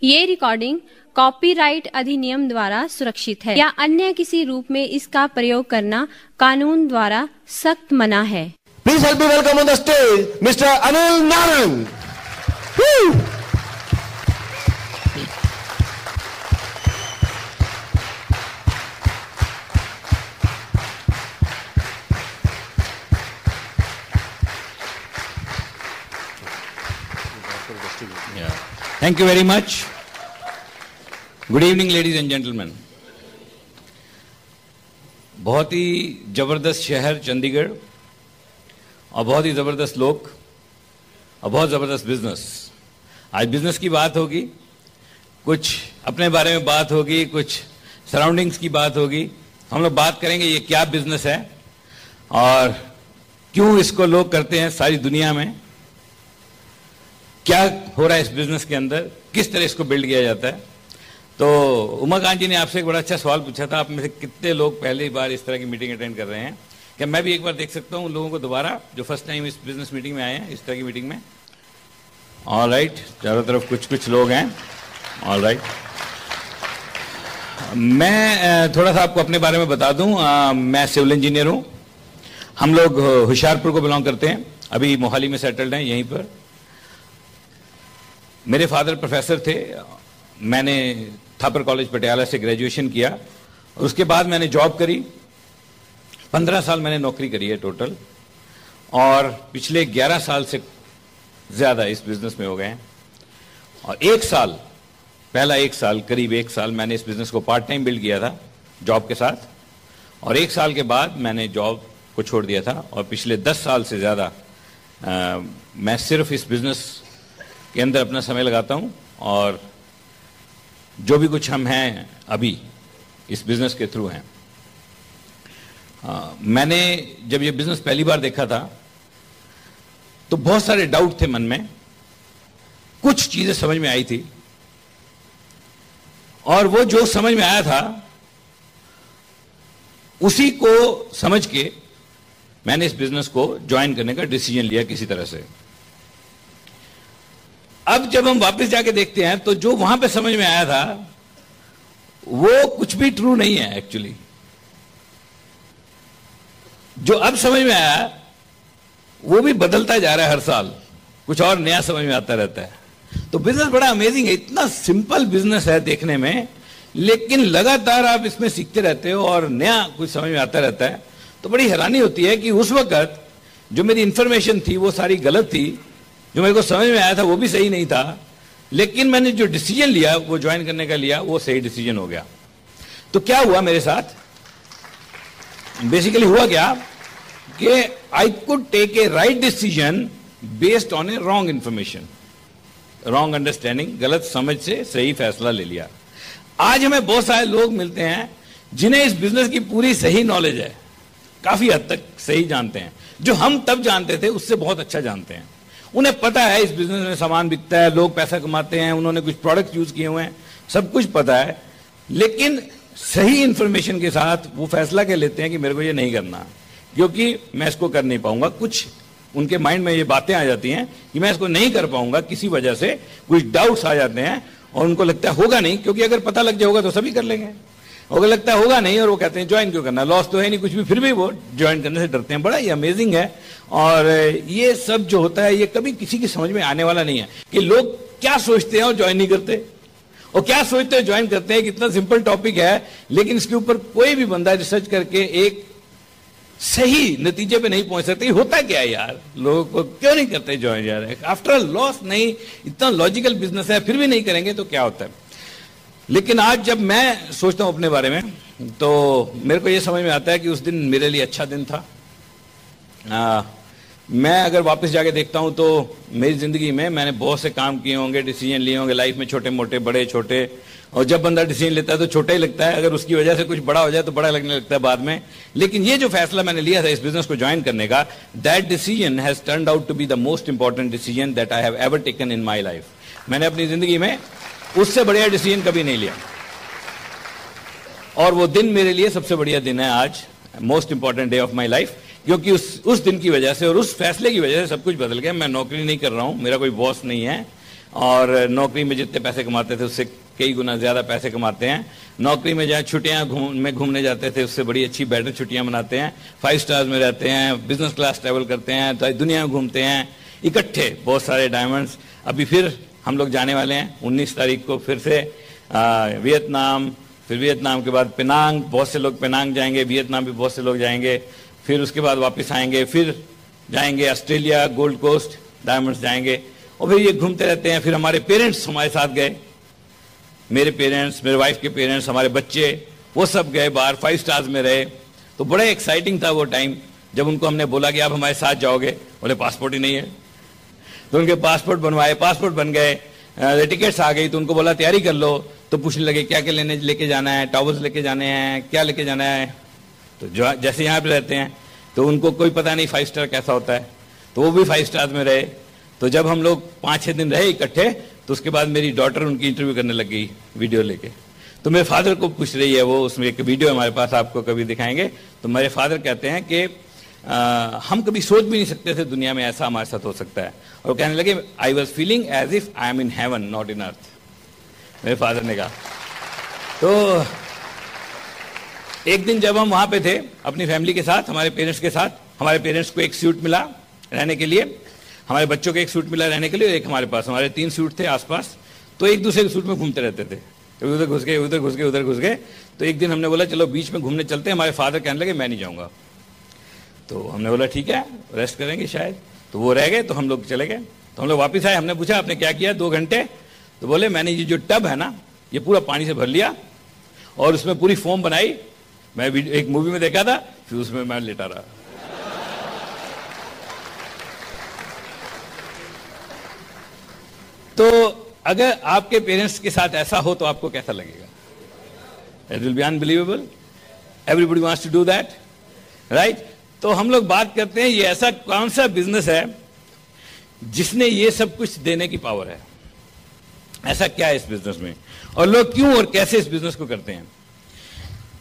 ये recording copyright अधिनियम द्वारा सुरक्षित है या अन्य किसी रूप में इसका प्रयोग करना कानून द्वारा सख्त मना है। Please help me welcome on the stage Mr. Anil Naran. Thank you very much. Good evening, ladies and gentlemen. बहुत ही जबरदस्त शहर चंडीगढ़ और बहुत ही जबरदस्त लोग और बहुत जबरदस्त बिजनेस। आज बिजनेस की बात होगी, कुछ अपने बारे में बात होगी, कुछ सराउंडिंग्स की बात होगी। हम लोग बात करेंगे ये क्या बिजनेस है और क्यों इसको लोग करते हैं सारी दुनिया में, क्या हो रहा है इस बिजनेस के अंदर, किस तरह इसको बिल्ड किया जाता है। तो उमाकांत जी ने आपसे एक बड़ा अच्छा सवाल पूछा था, आप में से कितने लोग पहली बार इस तरह की मीटिंग अटेंड कर रहे हैं? क्या मैं भी एक बार देख सकता हूं लोगों को दोबारा जो फर्स्ट टाइम इस बिजनेस मीटिंग में आए हैं, इस तरह की मीटिंग में? ऑलराइट, चारों तरफ कुछ कुछ लोग हैं। ऑलराइट, मैं थोड़ा सा आपको अपने बारे में बता दूं। मैं सिविल इंजीनियर हूं। हम लोग होशियारपुर को बिलोंग करते हैं, अभी मोहाली में सेटल्ड हैं यहीं पर। मेरे फादर प्रोफेसर थे। मैंने थापर कॉलेज पटियाला से ग्रेजुएशन किया और उसके बाद मैंने जॉब करी। 15 साल मैंने नौकरी करी है टोटल और पिछले 11 साल से ज़्यादा इस बिजनेस में हो गए हैं। और पहला एक साल करीब 1 साल मैंने इस बिजनेस को पार्ट टाइम बिल्ड किया था जॉब के साथ, और 1 साल के बाद मैंने जॉब को छोड़ दिया था। और पिछले 10 साल से ज़्यादा मैं सिर्फ इस बिजनेस के अंदर अपना समय लगाता हूं और जो भी कुछ हम हैं अभी इस बिजनेस के थ्रू हैं। मैंने जब ये बिजनेस पहली बार देखा था तो बहुत सारे डाउट थे मन में, कुछ चीजें समझ में आई थी और वो जो समझ में आया था उसी को समझ के मैंने इस बिजनेस को ज्वाइन करने का डिसीजन लिया किसी तरह से। अब जब हम वापस जाके देखते हैं तो जो वहां पे समझ में आया था वो कुछ भी ट्रू नहीं है एक्चुअली। जो अब समझ में आया वो भी बदलता जा रहा है हर साल, कुछ और नया समझ में आता रहता है। तो बिजनेस बड़ा अमेजिंग है, इतना सिंपल बिजनेस है देखने में, लेकिन लगातार आप इसमें सीखते रहते हो और नया कुछ समझ में आता रहता है। तो बड़ी हैरानी होती है कि उस वक्त जो मेरी इंफॉर्मेशन थी वो सारी गलत थी, जो मेरे को समझ में आया था वो भी सही नहीं था, लेकिन मैंने जो डिसीजन लिया वो ज्वाइन करने का लिया वो सही डिसीजन हो गया। तो क्या हुआ मेरे साथ, बेसिकली हुआ क्या कि I could take a right decision based on a wrong information, wrong understanding, गलत समझ से सही फैसला ले लिया। आज हमें बहुत सारे लोग मिलते हैं जिन्हें इस बिजनेस की पूरी सही नॉलेज है, काफी हद तक सही जानते हैं, जो हम तब जानते थे उससे बहुत अच्छा जानते हैं। उन्हें पता है इस बिजनेस में सामान बिकता है, लोग पैसा कमाते हैं, उन्होंने कुछ प्रोडक्ट यूज किए हुए हैं, सब कुछ पता है, लेकिन सही इंफॉर्मेशन के साथ वो फैसला क्या लेते हैं कि मेरे को ये नहीं करना क्योंकि मैं इसको कर नहीं पाऊंगा। कुछ उनके माइंड में ये बातें आ जाती हैं कि मैं इसको नहीं कर पाऊंगा, किसी वजह से कुछ डाउट्स आ जाते हैं और उनको लगता है होगा नहीं, क्योंकि अगर पता लग जाएगा तो सभी कर लेंगे। अगर लगता है होगा नहीं और वो कहते हैं ज्वाइन क्यों करना, लॉस तो है नहीं कुछ भी, फिर भी वो ज्वाइन करने से डरते हैं। बड़ा ही अमेजिंग है। और ये सब जो होता है ये कभी किसी की समझ में आने वाला नहीं है कि लोग क्या सोचते हैं और ज्वाइन नहीं करते, और क्या सोचते हैं ज्वाइन करते हैं। कितना सिंपल टॉपिक है, लेकिन इसके ऊपर कोई भी बंदा रिसर्च करके एक सही नतीजे पे नहीं पहुंच सकते। होता क्या है यार, लोगों को क्यों नहीं करते ज्वाइन यार? आफ्टर लॉस नहीं, इतना लॉजिकल बिजनेस है फिर भी नहीं करेंगे तो क्या होता है। लेकिन आज जब मैं सोचता हूं अपने बारे में तो मेरे को यह समझ में आता है कि उस दिन मेरे लिए अच्छा दिन था। मैं अगर वापस जाके देखता हूं तो मेरी जिंदगी में मैंने बहुत से काम किए होंगे, डिसीजन लिए होंगे लाइफ में, छोटे मोटे बड़े छोटे, और जब बंदा डिसीजन लेता है तो छोटा ही लगता है, अगर उसकी वजह से कुछ बड़ा हो जाए तो बड़ा लगने लगता है बाद में। लेकिन ये जो फैसला मैंने लिया था इस बिजनेस को ज्वाइन करने का, that decision has turned out to be the most important decision that I have ever taken in my life. मैंने अपनी जिंदगी में उससे बढ़िया डिसीजन कभी नहीं लिया, और वो दिन मेरे लिए सबसे बढ़िया दिन है आज, most important day of my life, क्योंकि उस दिन की वजह से और उस फैसले की वजह से सब कुछ बदल गया। मैं नौकरी नहीं कर रहा हूं, मेरा कोई बॉस नहीं है, और नौकरी में जितने पैसे कमाते थे उससे कई गुना ज्यादा पैसे कमाते हैं। नौकरी में जहाँ छुट्टियां में घूमने जाते थे उससे बड़ी अच्छी बेटर छुट्टियां मनाते हैं। 5 स्टार्स में रहते हैं, बिजनेस क्लास ट्रैवल करते हैं, तो दुनिया में घूमते हैं इकट्ठे, बहुत सारे डायमंड्स। अभी फिर हम लोग जाने वाले हैं 19 तारीख को फिर से वियतनाम, फिर वियतनाम के बाद पेनांग, बहुत से लोग पेनांग जाएंगे, वियतनाम भी बहुत से लोग जाएंगे, फिर उसके बाद वापस आएंगे, फिर जाएंगे ऑस्ट्रेलिया, गोल्ड कोस्ट, डायमंड्स जाएंगे, और फिर ये घूमते रहते हैं। फिर हमारे पेरेंट्स हमारे साथ गए, मेरे पेरेंट्स, मेरे वाइफ के पेरेंट्स, हमारे बच्चे, वो सब गए बाहर, 5 स्टार्स में रहे। तो बड़ा एक्साइटिंग था वो टाइम जब उनको हमने बोला कि आप हमारे साथ जाओगे। बोले पासपोर्ट ही नहीं है, तो उनके पासपोर्ट बनवाए, पासपोर्ट बन गए, टिकट्स आ गई, तो उनको बोला तैयारी कर लो। तो पूछने लगे क्या क्या लेके जाना है, टॉवल्स लेके जाने हैं, क्या लेके जाना है। तो जो जैसे यहाँ पे रहते हैं तो उनको कोई पता नहीं 5 स्टार कैसा होता है, तो वो भी 5 स्टार्स में रहे। तो जब हम लोग 5-6 दिन रहे इकट्ठे, तो उसके बाद मेरी डॉटर उनकी इंटरव्यू करने लग गई वीडियो लेके। तो मेरे फादर को पूछ रही है वो, उसमें एक वीडियो हमारे पास, आपको कभी दिखाएंगे। तो मेरे फादर कहते हैं कि हम कभी सोच भी नहीं सकते थे दुनिया में ऐसा हमारे साथ हो सकता है। और वो कहने लगे I was feeling as if I am in heaven not in earth, मेरे फादर ने कहा। तो एक दिन जब हम वहां पे थे अपनी फैमिली के साथ, हमारे पेरेंट्स के साथ, हमारे पेरेंट्स को एक सूट मिला रहने के लिए, हमारे बच्चों को एक सूट मिला रहने के लिए, एक हमारे पास, हमारे 3 सूट थे आसपास। तो एक दूसरे के सूट में घूमते रहते थे, कभी उधर घुस गए, उधर घुस गए, उधर घुस गए। तो एक दिन हमने बोला चलो बीच में घूमने चलते हैं। हमारे फादर कहने लगे मैं नहीं जाऊंगा। तो हमने बोला ठीक है, रेस्ट करेंगे शायद। तो वो रह गए, तो हम लोग चले गए। तो हम लोग वापस आए, हमने पूछा आपने क्या किया 2 घंटे। तो बोले मैंने ये जो टब है ना, ये पूरा पानी से भर लिया और उसमें पूरी फोम बनाई। मैं एक मूवी में देखा था, फिर उसमें मैं लेटा रहा। तो अगर आपके पेरेंट्स के साथ ऐसा हो तो आपको कैसा लगेगा? It will be unbelievable. Everybody wants to do that, right? तो हम लोग बात करते हैं ये ऐसा कौन सा बिजनेस है जिसने ये सब कुछ देने की पावर है? ऐसा क्या है इस बिजनेस में, और लोग क्यों और कैसे इस बिजनेस को करते हैं?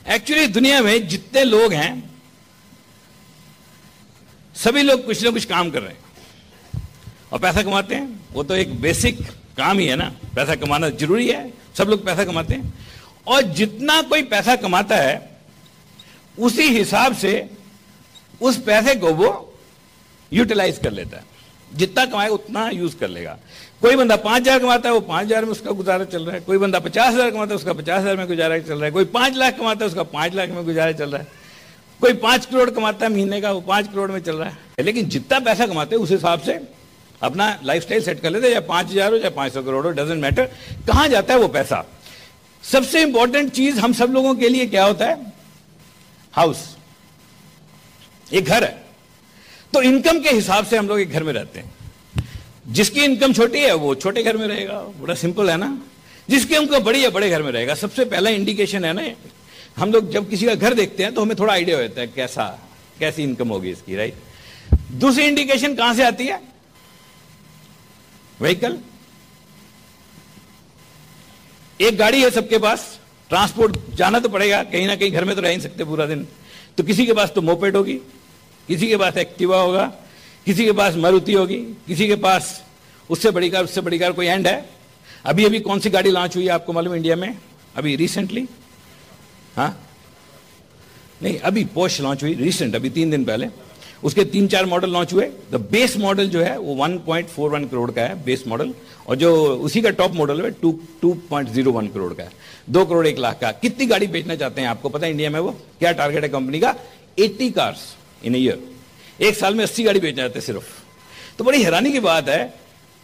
एक्चुअली दुनिया में जितने लोग हैं सभी लोग कुछ ना कुछ काम कर रहे हैं और पैसा कमाते हैं। वो तो एक बेसिक काम ही है ना, पैसा कमाना जरूरी है, सब लोग पैसा कमाते हैं। और जितना कोई पैसा कमाता है उसी हिसाब से उस पैसे को वो यूटिलाइज कर लेता है। जितना कमाएगा उतना यूज कर लेगा। कोई बंदा 5,000 कमाता है, वो 5,000 में उसका गुजारा चल रहा है। कोई बंदा 50,000 कमाता है, उसका 50,000 में गुजारा चल रहा है। कोई 5 लाख कमाता है, उसका 5 लाख में गुजारा चल रहा है। कोई 5 करोड़ कमाता है महीने का, वो 5 करोड़ में चल रहा है। लेकिन जितना पैसा कमाते हैं उस हिसाब से अपना लाइफस्टाइल सेट कर लेते हैं, या 5,000 हो या 500 करोड़ हो, डजेंट मैटर कहां जाता है वो पैसा। सबसे इंपॉर्टेंट चीज हम सब लोगों के लिए क्या होता है? हाउस, एक घर है। तो इनकम के हिसाब से हम लोग एक घर में रहते हैं। जिसकी इनकम छोटी है वो छोटे घर में रहेगा, बड़ा सिंपल है ना। जिसकी इनकम बड़ी है बड़े घर में रहेगा। सबसे पहला इंडिकेशन है ना, हम लोग जब किसी का घर देखते हैं तो हमें थोड़ा आइडिया होता है कैसी इनकम होगी इसकी, राइट? दूसरी इंडिकेशन कहां से आती है? व्हीकल। एक गाड़ी है सबके पास, ट्रांसपोर्ट जाना तो पड़ेगा कहीं ना कहीं, घर में तो रह नहीं सकते पूरा दिन। तो किसी के पास तो मोपेड होगी, किसी के पास एक्टिवा होगा, किसी के पास मारुति होगी, किसी के पास उससे बड़ी कार कोई एंड है। अभी अभी कौन सी गाड़ी लॉन्च हुई है आपको मालूम इंडिया में? अभी रिसेंटली, हाँ नहीं, अभी पोर्श लॉन्च हुई रिसेंट, अभी 3 दिन पहले। उसके 3-4 मॉडल लॉन्च हुए। द बेस मॉडल जो है वो 1.41 करोड़ का है बेस मॉडल, और जो उसी का टॉप मॉडल है 2.01 करोड़ का है, 2 करोड़ 1 लाख का। कितनी गाड़ी बेचना चाहते हैं आपको पता है इंडिया में? वो क्या टारगेट है कंपनी का? 80 कार्स इन ईयर। एक साल में 80 गाड़ी बेचना चाहते हैं सिर्फ। तो बड़ी हैरानी की बात है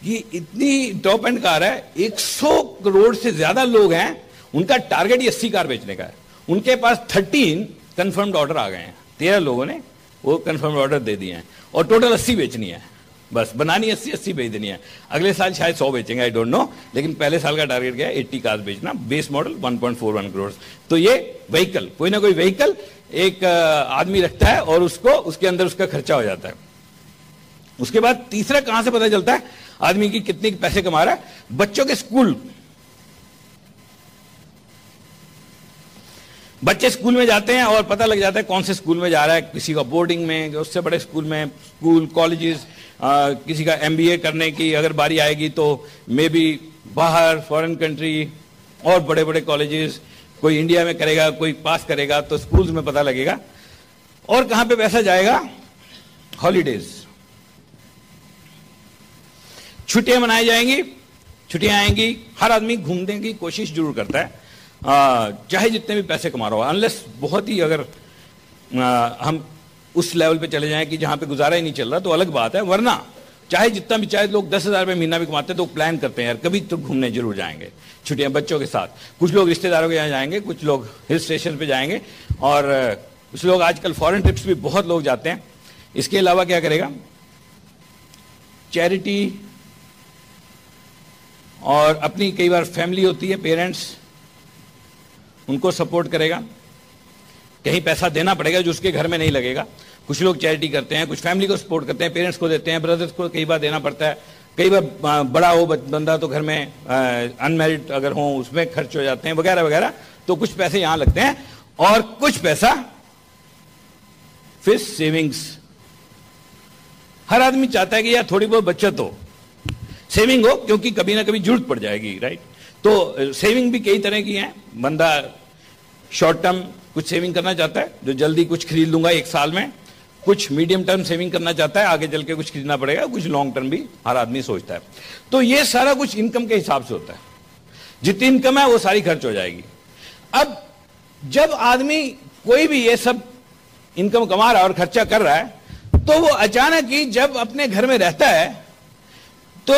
कि इतनी टॉप एंड कार है, 100 करोड़ से ज्यादा लोग हैं, उनका टारगेट ही 80 कार बेचने का है। उनके पास 13 कंफर्म्ड ऑर्डर आ गए हैं। 13 लोगों ने वो कंफर्म ऑर्डर दे दिए हैं, और टोटल 80 बेचनी है। बस बनानी 80 बेच देनी है। अगले साल शायद 100 बेचेंगे, आई डोंट नो, लेकिन पहले साल का टारगेट क्या है? 80 कार्स बेचना, बेस मॉडल 1.41 करोड़। तो ये व्हीकल, कोई ना कोई व्हीकल एक आदमी रखता है और उसको उसके अंदर उसका खर्चा हो जाता है। उसके बाद तीसरा कहां से पता चलता है आदमी की कितने पैसे कमा रहा है? बच्चों के स्कूल। बच्चे स्कूल में जाते हैं और पता लग जाता है कौन से स्कूल में जा रहा है। किसी का बोर्डिंग में, उससे बड़े स्कूल में, स्कूल, कॉलेजेस, किसी का MBA करने की अगर बारी आएगी तो मे बी बाहर फॉरेन कंट्री और बड़े बड़े कॉलेजेस, कोई इंडिया में करेगा, कोई पास करेगा तो स्कूल्स में पता लगेगा। और कहां पे पैसा जाएगा? हॉलीडेज, छुट्टियां मनाई जाएंगी, छुट्टियां आएंगी, हर आदमी घूमने की कोशिश जरूर करता है, चाहे जितने भी पैसे कमा रहा हो, अनलेस बहुत ही अगर हम उस लेवल पे चले जाएं कि जहां पे गुजारा ही नहीं चल रहा तो अलग बात है, वरना चाहे जितना भी, चाहे लोग 10,000 रुपये महीना भी कमाते हैं तो प्लान करते हैं यार कभी तो घूमने जरूर जाएंगे छुट्टियां बच्चों के साथ। कुछ लोग रिश्तेदारों के यहाँ जाएंगे, कुछ लोग हिल स्टेशन पे जाएंगे, और कुछ लोग आजकल फॉरेन ट्रिप्स भी बहुत लोग जाते हैं। इसके अलावा क्या करेगा? चैरिटी, और अपनी कई बार फैमिली होती है, पेरेंट्स, उनको सपोर्ट करेगा। कहीं पैसा देना पड़ेगा जो उसके घर में नहीं लगेगा। कुछ लोग चैरिटी करते हैं, कुछ फैमिली को सपोर्ट करते हैं, पेरेंट्स को देते हैं, ब्रदर्स को कई बार देना पड़ता है। कई बार बड़ा हो बंदा तो घर में अनमैरिड अगर हो उसमें खर्च हो जाते हैं वगैरह वगैरह, तो कुछ पैसे यहां लगते हैं और कुछ पैसा फिर सेविंग्स। हर आदमी चाहता है कि यार थोड़ी बहुत बचत हो, सेविंग हो, क्योंकि कभी ना कभी जरूरत पड़ जाएगी, राइट? तो सेविंग भी कई तरह की है। बंदा शॉर्ट टर्म कुछ सेविंग करना चाहता है, जो जल्दी कुछ खरीद लूंगा एक साल में, कुछ मीडियम टर्म सेविंग करना चाहता है, आगे चल के कुछ खरीदना पड़ेगा, कुछ लॉन्ग टर्म भी हर आदमी सोचता है। तो ये सारा कुछ इनकम के हिसाब से होता है, जितनी इनकम है वो सारी खर्च हो जाएगी। अब जब आदमी कोई भी ये सब इनकम कमा रहा है और खर्चा कर रहा है, तो वो अचानक ही जब अपने घर में रहता है तो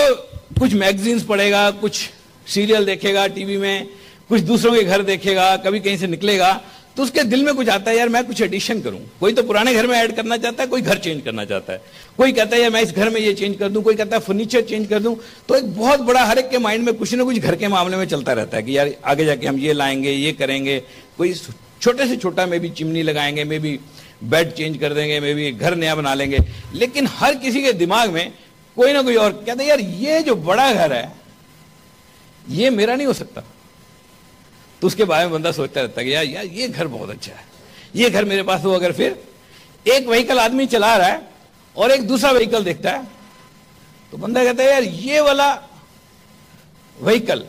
कुछ मैगजीन्स पढ़ेगा, कुछ सीरियल देखेगा टीवी में, कुछ दूसरों के घर देखेगा, कभी कहीं से निकलेगा तो उसके दिल में कुछ आता है यार मैं कुछ एडिशन करूं। कोई तो पुराने घर में ऐड करना चाहता है, कोई घर चेंज करना चाहता है, कोई कहता है यार मैं इस घर में ये चेंज कर दूं, कोई कहता है फर्नीचर चेंज कर दूं। तो एक बहुत बड़ा हर एक के माइंड में कुछ ना कुछ घर के मामले में चलता रहता है कि यार आगे जाके हम ये लाएंगे, ये करेंगे, कोई छोटे से छोटा में भी चिमनी लगाएंगे, में भी बेड चेंज कर देंगे, में भी घर नया बना लेंगे। लेकिन हर किसी के दिमाग में कोई ना कोई और कहता है यार ये जो बड़ा घर है ये मेरा नहीं हो सकता। तो उसके बारे में बंदा सोचता रहता है कि यार ये घर बहुत अच्छा है, ये घर मेरे पास हो। अगर फिर एक व्हीकल आदमी चला रहा है और एक दूसरा व्हीकल देखता है तो बंदा कहता है यार ये वाला व्हीकल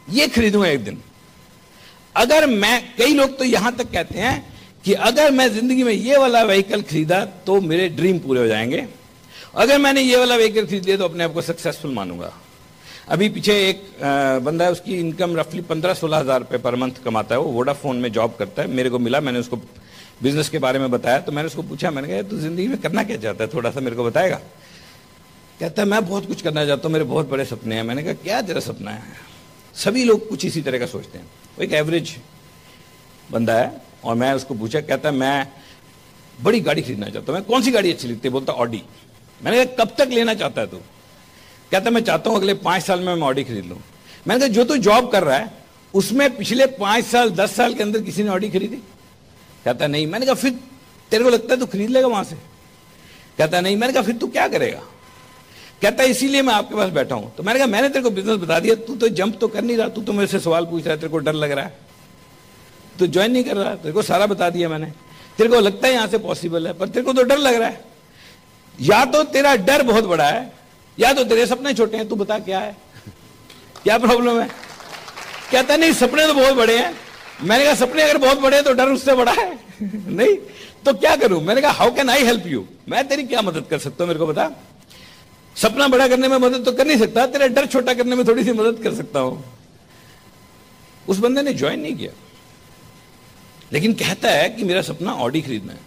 ये खरीदूंगा एक दिन। अगर मैं, कई लोग तो यहां तक कहते हैं कि अगर मैं जिंदगी में ये वाला व्हीकल खरीदा तो मेरे ड्रीम पूरे हो जाएंगे, अगर मैंने ये वाला व्हीकल खरीद लिया तो अपने आप को सक्सेसफुल मानूंगा। अभी पीछे एक बंदा है, उसकी इनकम रफली 15-16 हज़ार रुपये पर मंथ कमाता है, वो वोडाफोन में जॉब करता है। मेरे को मिला, मैंने उसको बिजनेस के बारे में बताया, तो मैंने उसको पूछा, मैंने कहा तू जिंदगी में करना क्या चाहता है, थोड़ा सा मेरे को बताएगा? कहता है मैं बहुत कुछ करना चाहता हूँ, मेरे बहुत बड़े सपने हैं। मैंने कहा क्या तेरा सपना है? सभी लोग कुछ इसी तरह का सोचते हैं। वो एक एवरेज बंदा है और मैं उसको पूछा, कहता है मैं बड़ी गाड़ी खरीदना चाहता हूँ। मैं कौन सी गाड़ी अच्छी लगती है? बोलता ऑडी। मैंने कहा कब तक लेना चाहता है तू? कहता मैं चाहता हूं अगले 5 साल में मैं ऑडी खरीद लूं। मैंने कहा जो तू जॉब कर रहा है उसमें पिछले 5 साल 10 साल के अंदर किसी ने ऑडी खरीदी? कहता नहीं। मैंने कहा फिर तेरे को लगता है तू खरीद लेगा वहां से? कहता नहीं। मैंने कहा फिर तू क्या करेगा? कहता इसीलिए मैं आपके पास बैठा हूं। तो मैंने कहा मैंने तेरे को बिजनेस बता दिया, तू तो जंप तो कर नहीं रहा, तू तो मेरे से सवाल पूछ रहा है, तेरे को डर लग रहा है, तू ज्वाइन नहीं कर रहा, तेरे को सारा बता दिया मैंने, तेरे को लगता है यहां से पॉसिबल है, पर तेरे को तो डर लग रहा है। या तो तेरा डर बहुत बड़ा है या तो तेरे सपने छोटे हैं, तू बता क्या है, क्या प्रॉब्लम है? कहता नहीं सपने तो बहुत बड़े हैं। मैंने कहा सपने अगर बहुत बड़े हैं तो डर उससे बड़ा है नहीं तो क्या करूं? मैंने कहा how can I help you, मैं तेरी क्या मदद कर सकता हूं, मेरे को बता। सपना बड़ा करने में मदद तो कर नहीं सकता, तेरा डर छोटा करने में थोड़ी सी मदद कर सकता हूं। उस बंदे ने ज्वाइन नहीं किया, लेकिन कहता है कि मेरा सपना ऑडी खरीदना है।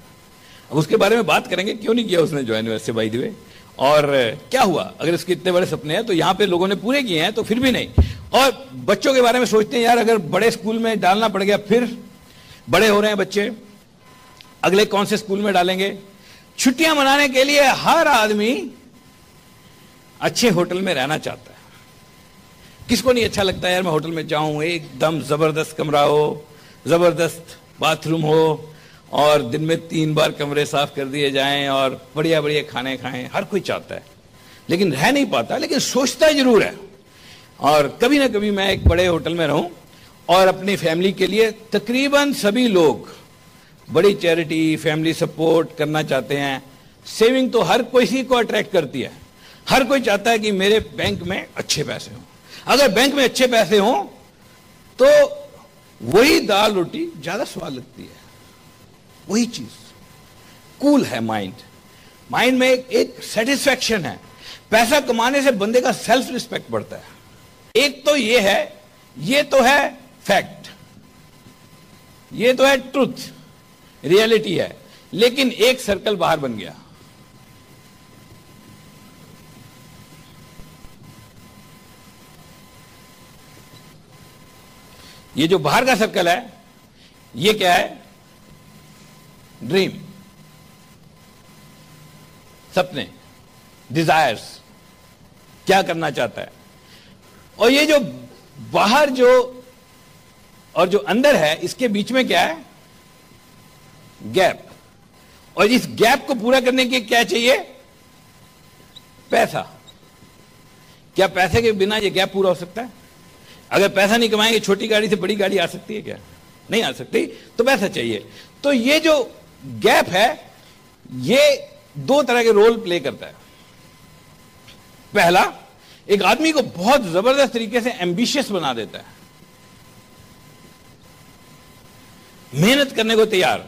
अब उसके बारे में बात करेंगे क्यों नहीं किया उसने ज्वाइन, वैसे बाय द वे, और क्या हुआ अगर इसके इतने बड़े सपने हैं तो यहां पे लोगों ने पूरे किए हैं तो फिर भी नहीं। और बच्चों के बारे में सोचते हैं यार अगर बड़े स्कूल में डालना पड़ गया, फिर बड़े हो रहे हैं बच्चे, अगले कौन से स्कूल में डालेंगे? छुट्टियां मनाने के लिए हर आदमी अच्छे होटल में रहना चाहता है। किसको नहीं अच्छा लगता है यार मैं होटल में जाऊं, एकदम जबरदस्त कमरा हो, जबरदस्त बाथरूम हो, और दिन में 3 बार कमरे साफ कर दिए जाएं और बढ़िया बढ़िया खाने खाएं। हर कोई चाहता है लेकिन रह नहीं पाता, लेकिन सोचता जरूर है। और कभी ना कभी मैं एक बड़े होटल में रहूं और अपनी फैमिली के लिए, तकरीबन सभी लोग बड़ी चैरिटी, फैमिली सपोर्ट करना चाहते हैं, सेविंग तो हर किसी को अट्रैक्ट करती है, हर कोई चाहता है कि मेरे बैंक में अच्छे पैसे हों। अगर बैंक में अच्छे पैसे हों तो वही दाल रोटी ज्यादा स्वाद लगती है, वही चीज। कूल है माइंड, माइंड में एक सेटिस्फैक्शन है। पैसा कमाने से बंदे का सेल्फ रिस्पेक्ट बढ़ता है। एक तो ये है, ये तो है फैक्ट, ये तो है ट्रुथ, रियलिटी है। लेकिन एक सर्कल बाहर बन गया, ये जो बाहर का सर्कल है ये क्या है? ड्रीम, सपने, डिजायर्स, क्या करना चाहता है। और ये जो बाहर जो और जो अंदर है, इसके बीच में क्या है? गैप। और इस गैप को पूरा करने के क्या चाहिए? पैसा। क्या पैसे के बिना ये गैप पूरा हो सकता है? अगर पैसा नहीं कमाएंगे छोटी गाड़ी से बड़ी गाड़ी आ सकती है क्या? नहीं आ सकती। तो पैसा चाहिए। तो ये जो गैप है ये दो तरह के रोल प्ले करता है। पहला, एक आदमी को बहुत जबरदस्त तरीके से एम्बिशियस बना देता है, मेहनत करने को तैयार,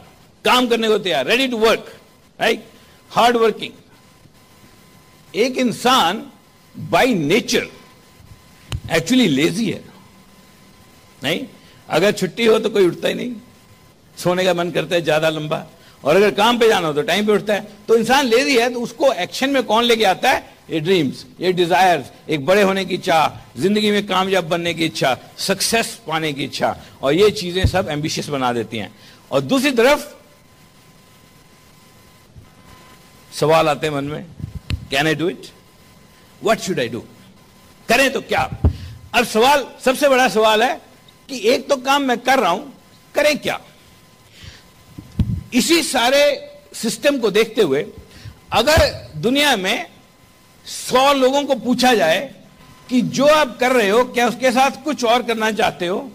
काम करने को तैयार, ready to work, right, hard working. एक इंसान बाय नेचर एक्चुअली लेजी है। नहीं, अगर छुट्टी हो तो कोई उठता ही नहीं, सोने का मन करता है ज्यादा लंबा, और अगर काम पे जाना हो तो टाइम पे उठता है। तो इंसान लेजी है, तो उसको एक्शन में कौन लेके आता है? ये ड्रीम्स, ये डिजायर्स, एक बड़े होने की इच्छा, जिंदगी में कामयाब बनने की इच्छा, सक्सेस पाने की इच्छा, और ये चीजें सब एम्बिशियस बना देती हैं। और दूसरी तरफ सवाल आते हैं मन में, can I do it? What should I do? करें तो क्या? अब सवाल, सबसे बड़ा सवाल है कि एक तो काम मैं कर रहा हूं, करें क्या? इसी सारे सिस्टम को देखते हुए अगर दुनिया में 100 लोगों को पूछा जाए कि जो आप कर रहे हो क्या उसके साथ कुछ और करना चाहते हो,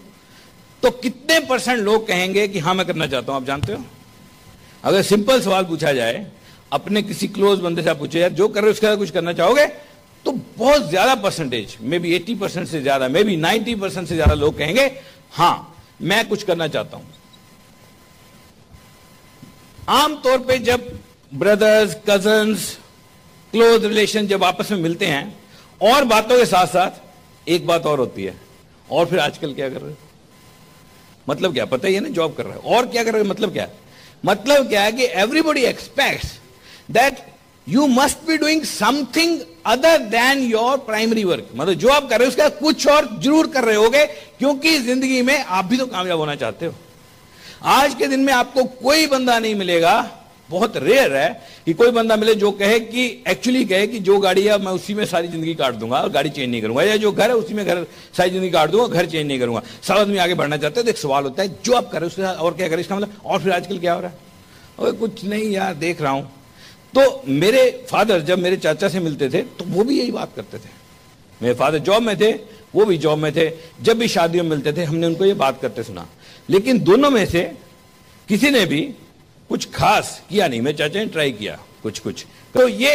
तो कितने % लोग कहेंगे कि हां मैं करना चाहता हूं? आप जानते हो? अगर सिंपल सवाल पूछा जाए, अपने किसी क्लोज बंदे से आप पूछे, यार जो कर रहे हो उसके साथ कुछ करना चाहोगे, तो बहुत ज्यादा परसेंटेज, मे बी 80% से ज्यादा, मे बी 90% से ज्यादा लोग कहेंगे हां मैं कुछ करना चाहता हूं। आमतौर पे जब ब्रदर्स, कजन्स, क्लोज रिलेशन जब आपस में मिलते हैं, और बातों के साथ साथ एक बात और होती है, और फिर आजकल क्या कर रहे हो? मतलब क्या? पता ही है ना, जॉब कर रहे हो, और क्या कर रहे हो? मतलब क्या? मतलब क्या है कि everybody aspects that you must be doing something other than your primary work. मतलब जो आप कर रहे हो उसका कुछ और जरूर कर रहे होगे, क्योंकि जिंदगी में आप भी तो कामयाब होना चाहते हो। आज के दिन में आपको कोई बंदा नहीं मिलेगा, बहुत रेयर है कि कोई बंदा मिले जो कहे कि एक्चुअली कहे कि जो गाड़ी है मैं उसी में सारी जिंदगी काट दूंगा और गाड़ी चेंज नहीं करूंगा, या जो घर है उसी में घर सारी जिंदगी काट दूंगा, घर चेंज नहीं करूंगा। सब आदमी आगे बढ़ना चाहते हैं। तो एक सवाल होता है, जो आप कर रहे हो उसके साथ और क्या करें? इसका मतलब और फिर आजकल क्या हो रहा है? और कुछ नहीं यार, देख रहा हूं। तो मेरे फादर जब मेरे चाचा से मिलते थे तो वो भी यही बात करते थे। मेरे फादर जॉब में थे, वो भी जॉब में थे। जब भी शादियों में मिलते थे हमने उनको ये बात करते सुना, लेकिन दोनों में से किसी ने भी कुछ खास किया नहीं। मेरे चाचा ने ट्राई किया कुछ कुछ। तो ये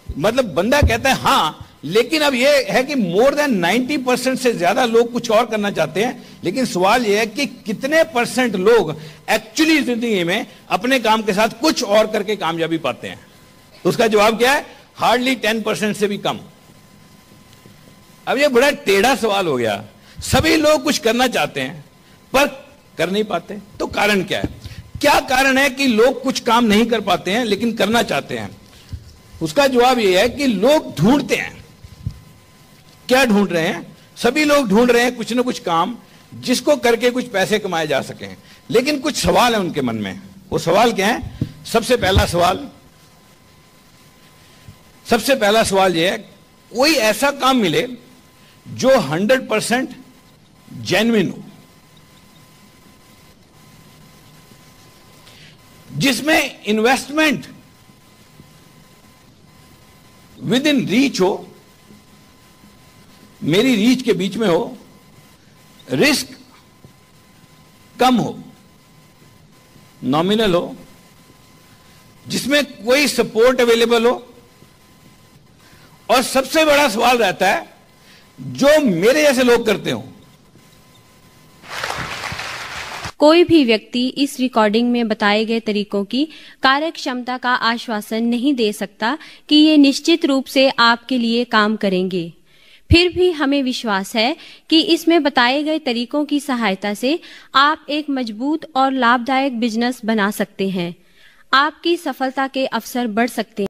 मतलब बंदा कहता है हां, लेकिन अब ये है कि मोर देन 90% से ज्यादा लोग कुछ और करना चाहते हैं। लेकिन सवाल ये है कि कितने % लोग एक्चुअली जिंदगी में अपने काम के साथ कुछ और करके कामयाबी पाते हैं? तो उसका जवाब क्या है? हार्डली 10% से भी कम। अब ये बड़ा टेढ़ा सवाल हो गया। सभी लोग कुछ करना चाहते हैं पर कर नहीं पाते, तो कारण क्या है? क्या कारण है कि लोग कुछ काम नहीं कर पाते हैं लेकिन करना चाहते हैं? उसका जवाब यह है कि लोग ढूंढते हैं। क्या ढूंढ रहे हैं? सभी लोग ढूंढ रहे हैं कुछ ना कुछ काम जिसको करके कुछ पैसे कमाए जा सके। लेकिन कुछ सवाल है उनके मन में। वो सवाल क्या है? सबसे पहला सवाल यह है, कोई ऐसा काम मिले जो 100% जेन्युइन हो, जिसमें इन्वेस्टमेंट विद इन रीच हो, मेरी रीच के बीच में हो, रिस्क कम हो, नॉमिनल हो, जिसमें कोई सपोर्ट अवेलेबल हो। और सबसे बड़ा सवाल रहता है जो मेरे जैसे लोग करते हो। कोई भी व्यक्ति इस रिकॉर्डिंग में बताए गए तरीकों की कार्यक्षमता का आश्वासन नहीं दे सकता कि ये निश्चित रूप से आपके लिए काम करेंगे। फिर भी हमें विश्वास है कि इसमें बताए गए तरीकों की सहायता से आप एक मजबूत और लाभदायक बिजनेस बना सकते हैं। आपकी सफलता के अवसर बढ़ सकते हैं।